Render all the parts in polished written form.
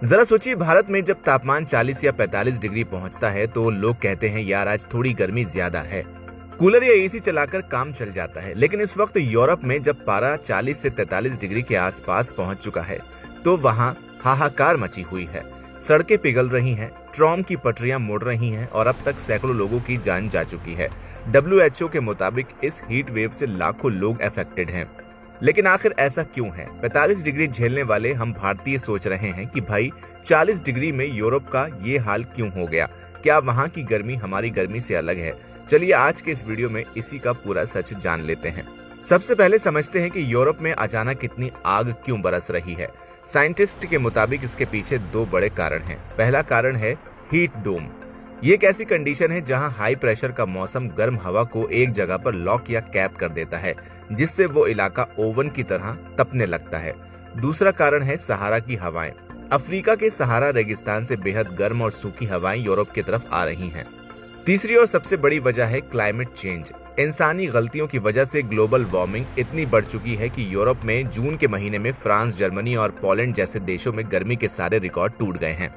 जरा सोचिए, भारत में जब तापमान 40 या 45 डिग्री पहुंचता है तो लोग कहते हैं यार आज थोड़ी गर्मी ज्यादा है। कूलर या एसी चलाकर काम चल जाता है। लेकिन इस वक्त यूरोप में जब पारा 40 से 43 डिग्री के आसपास पहुंच चुका है तो वहां हाहाकार मची हुई है। सड़कें पिघल रही हैं, ट्राम की पटरियां मुड़ रही हैं और अब तक सैकड़ों लोगों की जान जा चुकी है। WHO के मुताबिक इस हीट वेव से लाखों लोग अफेक्टेड हैं। लेकिन आखिर ऐसा क्यों है? 45 डिग्री झेलने वाले हम भारतीय सोच रहे हैं कि भाई 40 डिग्री में यूरोप का ये हाल क्यों हो गया? क्या वहां की गर्मी हमारी गर्मी से अलग है? चलिए आज के इस वीडियो में इसी का पूरा सच जान लेते हैं। सबसे पहले समझते हैं कि यूरोप में अचानक इतनी आग क्यों बरस रही है। साइंटिस्ट के मुताबिक इसके पीछे दो बड़े कारण हैं। पहला कारण है हीट डोम। ये एक ऐसी कंडीशन है जहां हाई प्रेशर का मौसम गर्म हवा को एक जगह पर लॉक या कैद कर देता है, जिससे वो इलाका ओवन की तरह तपने लगता है। दूसरा कारण है सहारा की हवाएं। अफ्रीका के सहारा रेगिस्तान से बेहद गर्म और सूखी हवाएं यूरोप की तरफ आ रही हैं। तीसरी और सबसे बड़ी वजह है क्लाइमेट चेंज। इंसानी गलतियों की वजह से ग्लोबल वार्मिंग इतनी बढ़ चुकी है कि यूरोप में जून के महीने में फ्रांस, जर्मनी और पोलैंड जैसे देशों में गर्मी के सारे रिकॉर्ड टूट गए हैं।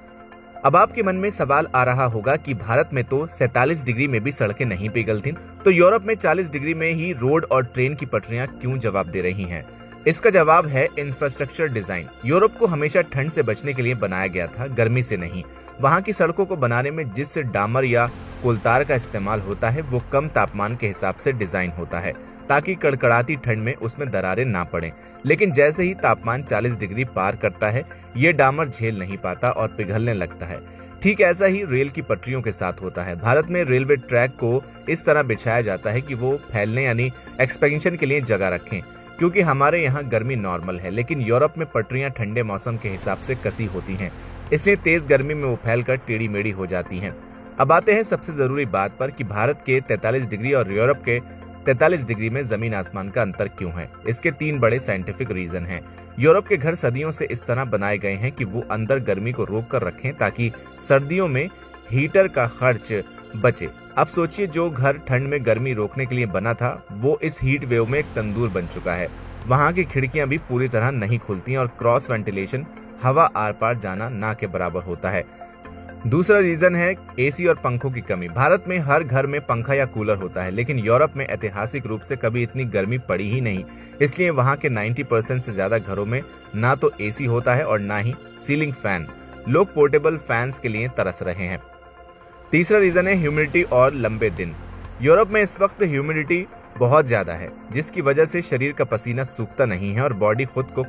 अब आपके मन में सवाल आ रहा होगा कि भारत में तो 47 डिग्री में भी सड़कें नहीं पिघलती, तो यूरोप में 40 डिग्री में ही रोड और ट्रेन की पटरियां क्यों जवाब दे रही हैं? इसका जवाब है इंफ्रास्ट्रक्चर डिजाइन। यूरोप को हमेशा ठंड से बचने के लिए बनाया गया था, गर्मी से नहीं। वहां की सड़कों को बनाने में जिस डामर या कोलतार का इस्तेमाल होता है वो कम तापमान के हिसाब से डिजाइन होता है ताकि कड़कड़ाती ठंड में उसमें दरारें ना पड़ें। लेकिन जैसे ही तापमान 40 डिग्री पार करता है ये डामर झेल नहीं पाता और पिघलने लगता है। ठीक ऐसा ही रेल की पटरियों के साथ होता है। भारत में रेलवे ट्रैक को इस तरह बिछाया जाता है कि वो फैलने यानी एक्सपेंशन के लिए जगह रखें, क्योंकि हमारे यहाँ गर्मी नॉर्मल है, लेकिन यूरोप में पटरियां ठंडे मौसम के हिसाब से कसी होती हैं, इसलिए तेज गर्मी में वो फैलकर टेढ़ी मेढ़ी हो जाती हैं। अब आते हैं सबसे जरूरी बात पर कि भारत के 43 डिग्री और यूरोप के 43 डिग्री में जमीन आसमान का अंतर क्यों है। इसके तीन बड़े साइंटिफिक रीजन हैं। यूरोप के घर सदियों से इस तरह बनाए गए हैं कि वो अंदर गर्मी को रोक कर रखें ताकि सर्दियों में हीटर का खर्च बचे। अब सोचिए, जो घर ठंड में गर्मी रोकने के लिए बना था वो इस हीट वेव में एक तंदूर बन चुका है। वहां की खिड़कियां भी पूरी तरह नहीं खुलती और क्रॉस वेंटिलेशन, हवा आर पार जाना ना के बराबर होता है। दूसरा रीजन है एसी और पंखों की कमी। भारत में हर घर में पंखा या कूलर होता है, लेकिन यूरोप में ऐतिहासिक रूप से कभी इतनी गर्मी पड़ी ही नहीं, इसलिए वहां के 90% से ज्यादा घरों में ना तो एसी होता है और ना ही सीलिंग फैन। लोग पोर्टेबल फैंस के लिए तरस रहे हैं। तीसरा रीजन है ह्यूमिडिटी और लंबे दिन। यूरोप में इस वक्त ह्यूमिडिटी बहुत ज्यादा है, जिसकी वजह से शरीर का पसीना सूखता नहीं है और बॉडी खुद को